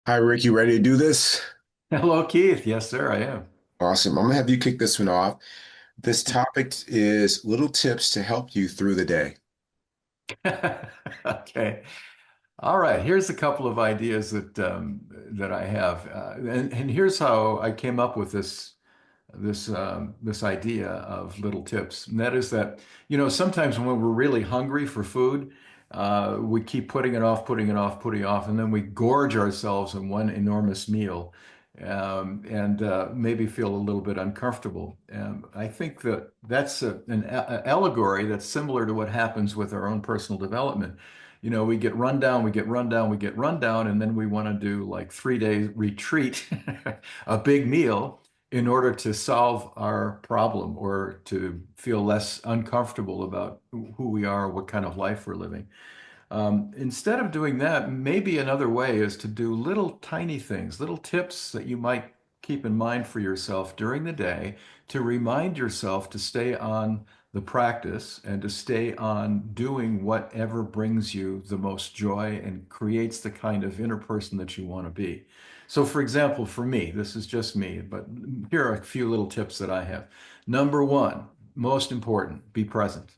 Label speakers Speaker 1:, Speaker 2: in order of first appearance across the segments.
Speaker 1: Hi, Rick. You ready to do this?
Speaker 2: Hello, Keith. Yes, sir, I am.
Speaker 1: Awesome. I'm gonna have you kick this one off. This topic is little tips to help you through the day.
Speaker 2: Okay. All right. Here's a couple of ideas that I have, and here's how I came up with this idea of little tips. And that is that, sometimes when we're really hungry for food, we keep putting it off, putting it off, putting it off, and then we gorge ourselves in one enormous meal, and maybe feel a little bit uncomfortable. I think that that's an allegory that's similar to what happens with our own personal development. We get run down, we get run down, we get run down, and then we want to do like 3 days retreat, a big meal in order to solve our problem or to feel less uncomfortable about who we are, what kind of life we're living. Instead of doing that, maybe another way is to do little tiny things, little tips that you might keep in mind for yourself during the day to remind yourself to stay on the practice and to stay on doing whatever brings you the most joy and creates the kind of inner person that you want to be. So, for example, for me, this is just me, but here are a few little tips that I have. Number one, most important, be present.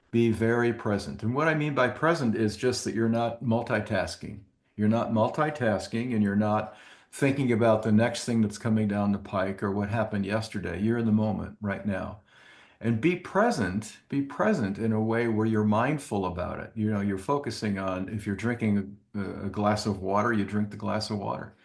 Speaker 2: Be very present. And what I mean by present is just that you're not multitasking. You're not multitasking and you're not thinking about the next thing that's coming down the pike or what happened yesterday. You're in the moment right now. And be present in a way where you're mindful about it. You're focusing on if you're drinking a glass of water, you drink the glass of water.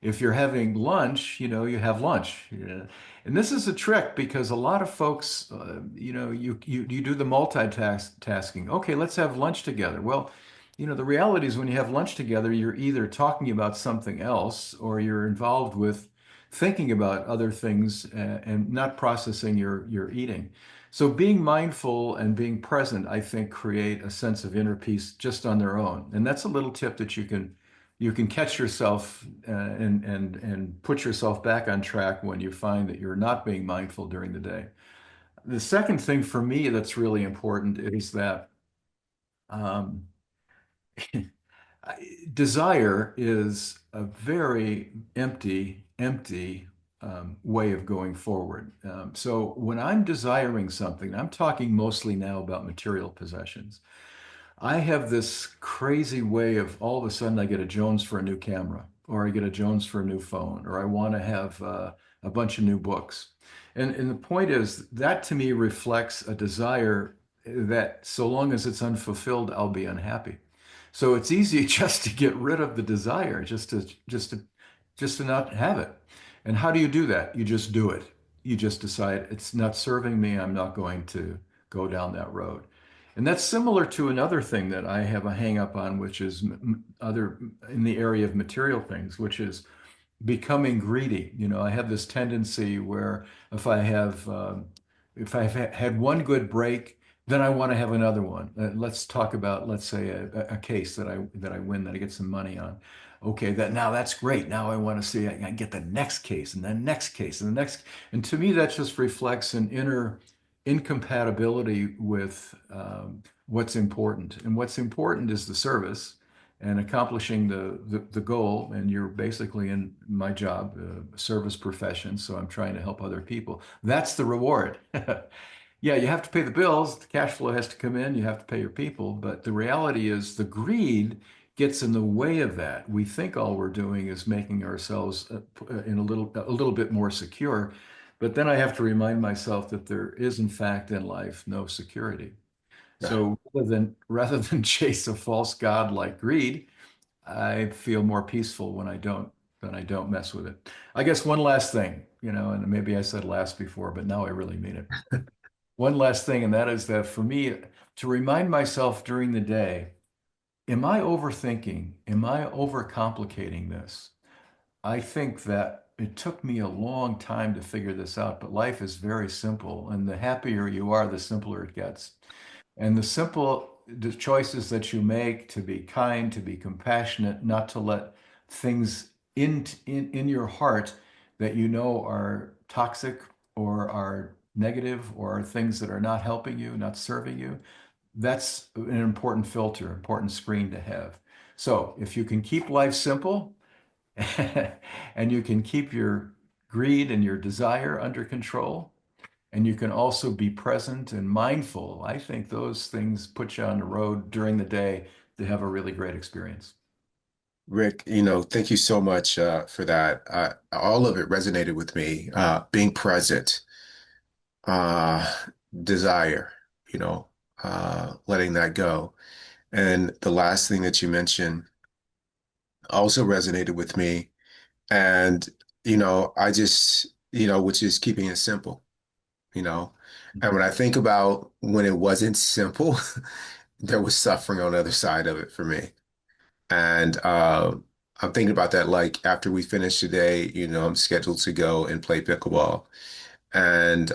Speaker 2: If you're having lunch, you have lunch. And this is a trick because a lot of folks, you do the multitasking. Okay, let's have lunch together. Well, the reality is when you have lunch together, you're either talking about something else or you're involved with thinking about other things and not processing your eating. So being mindful and being present, I think, create a sense of inner peace just on their own. And that's a little tip that you can catch yourself and put yourself back on track when you find that you're not being mindful during the day. The second thing for me that's really important is that um, desire is a very empty way of going forward. So when I'm desiring something, I'm talking mostly now about material possessions. I have this crazy way of all of a sudden I get a Jones for a new camera, or I get a Jones for a new phone, or I want to have a bunch of new books. And the point is that to me reflects a desire that so long as it's unfulfilled, I'll be unhappy. So it's easy just to get rid of the desire, just to not have it. And how do you do that? You just do it. You just decide it's not serving me. I'm not going to go down that road. And that's similar to another thing that I have a hang up on, which is other in the area of material things, which is becoming greedy. I have this tendency where if I have if I've had one good break, then I want to have another one. Let's talk about, let's say, a case that I win that I get some money on. Okay, that's great. Now I want to see I get the next case and the next case and the next. And to me, that just reflects an inner incompatibility with what's important. And what's important is the service and accomplishing the goal. And you're basically in my job, service profession. So I'm trying to help other people. That's the reward. Yeah, you have to pay the bills. The cash flow has to come in. You have to pay your people. But the reality is the greed gets in the way of that. We think all we're doing is making ourselves in a little bit more secure. But then I have to remind myself that there is, in fact, in life, no security.
Speaker 1: Yeah.
Speaker 2: So rather than chase a false god like greed, I feel more peaceful when I don't mess with it. I guess one last thing, and maybe I said last before, but now I really mean it. One last thing, and that is that for me, to remind myself during the day, am I overthinking? Am I overcomplicating this? I think that it took me a long time to figure this out, but life is very simple, and the happier you are, the simpler it gets. And the choices that you make to be kind, to be compassionate, not to let things in your heart that you know are toxic or are negative or are things that are not helping you, not serving you, that's an important filter, important screen to have. So if you can keep life simple, and you can keep your greed and your desire under control. And you can also be present and mindful. I think those things put you on the road during the day to have a really great experience.
Speaker 1: Rick, thank you so much for that. All of it resonated with me. Being present, uh, desire, you know, letting that go. And the last thing that you mentioned also resonated with me. And, I just, which is keeping it simple, you know. And when I think about when it wasn't simple, there was suffering on the other side of it for me. And I'm thinking about that like after we finish today, I'm scheduled to go and play pickleball and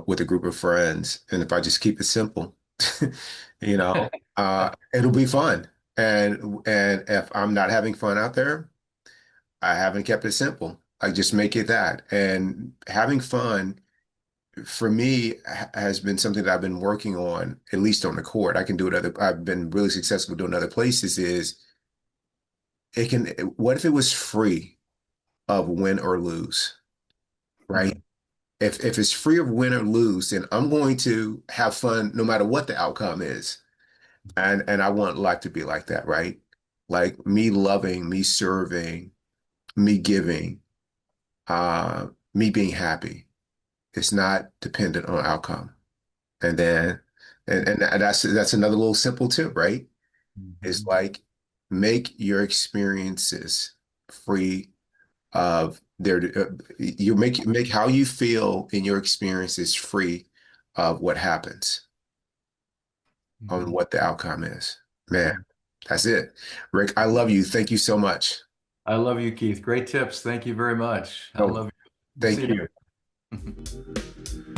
Speaker 1: with a group of friends. And if I just keep it simple, it'll be fun. And if I'm not having fun out there, I haven't kept it simple. I just make it that. And having fun for me has been something that I've been working on, at least on the court. I can do it I've been really successful doing other places is it can, what if it was free of win or lose, right?
Speaker 2: Mhm.
Speaker 1: If it's free of win or lose, then I'm going to have fun no matter what the outcome is. And I want life to be like that, right? Like me loving, me serving, me giving, me being happy. It's not dependent on outcome. And then and that's another little simple tip, right? It's
Speaker 2: Mhm.
Speaker 1: like make your experiences free of their you make how you feel in your experiences free of what happens on
Speaker 2: Mhm.
Speaker 1: what the outcome is. Man,
Speaker 2: Mhm.
Speaker 1: that's it. Rick, I love you. Thank you so much.
Speaker 2: I love you, Keith. Great tips. Thank you very much. I
Speaker 1: Oh,
Speaker 2: love you. We'll see
Speaker 1: thank
Speaker 2: you
Speaker 1: you.
Speaker 2: next.